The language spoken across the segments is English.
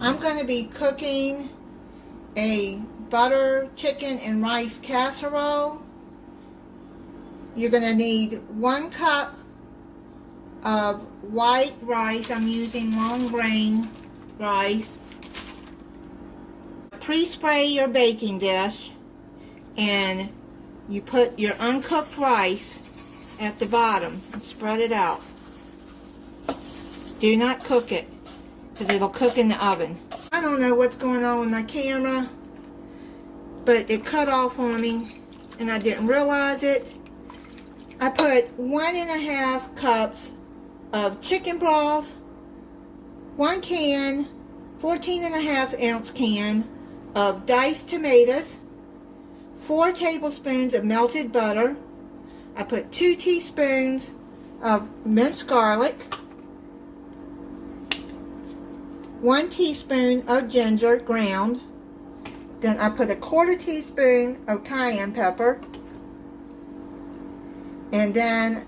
I'm going to be cooking a butter chicken and rice casserole. You're going to need 1 cup of white rice. I'm using long grain rice. Pre-spray your baking dish and you put your uncooked rice at the bottom and spread it out. Do not cook it because it'll cook in the oven. I don't know what's going on with my camera, but it cut off on me and I didn't realize it. I put 1.5 cups of chicken broth, 1 can, 14.5 ounce can of diced tomatoes, 4 tablespoons of melted butter. I put 2 teaspoons of minced garlic, 1 teaspoon of ginger ground. Then I put a 1/4 teaspoon of cayenne pepper. And then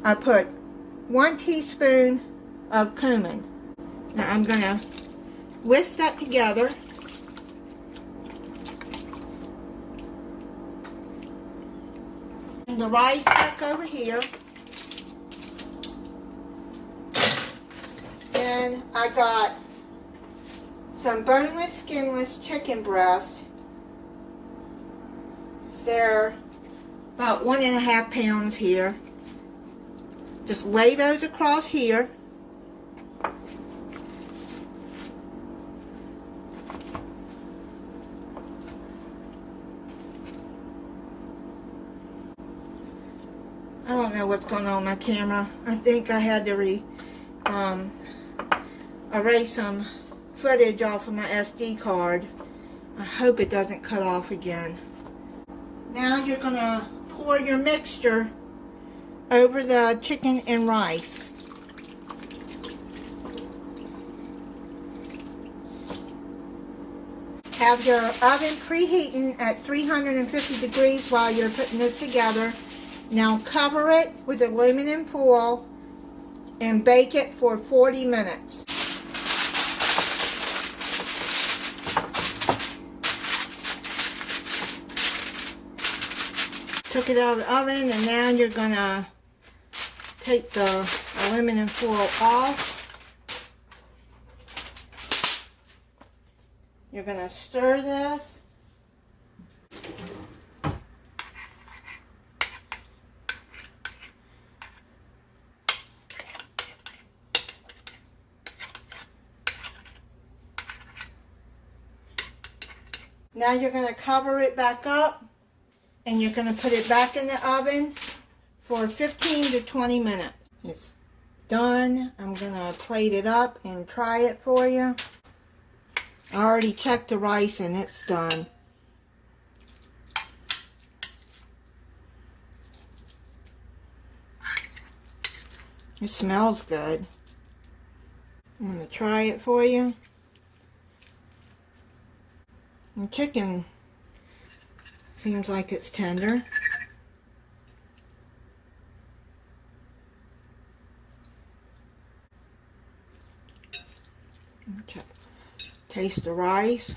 I put 1 teaspoon of cumin. Now I'm going to whisk that together. And the rice back over here. And I got some boneless, skinless chicken breast. They're about 1.5 pounds here. Just lay those across here. I don't know what's going on with my camera. I think I had to erase some footage off of my SD card. I hope it doesn't cut off again. Now you're going to pour your mixture over the chicken and rice. Have your oven preheating at 350 degrees while you're putting this together. Now cover it with aluminum foil and bake it for 40 minutes. Took it out of the oven, and now you're going to take the aluminum foil off. You're going to stir this. Now you're going to cover it back up. And you're going to put it back in the oven for 15 to 20 minutes. It's done. I'm going to plate it up and try it for you. I already checked the rice and it's done. It smells good. I'm going to try it for you. The chicken seems like it's tender. Taste the rice.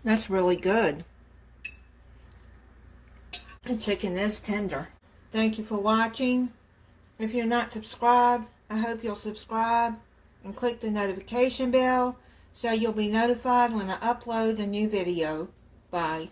That's really good. The chicken is tender. Thank you for watching. If you're not subscribed, I hope you'll subscribe and click the notification bell so you'll be notified when I upload a new video. Bye.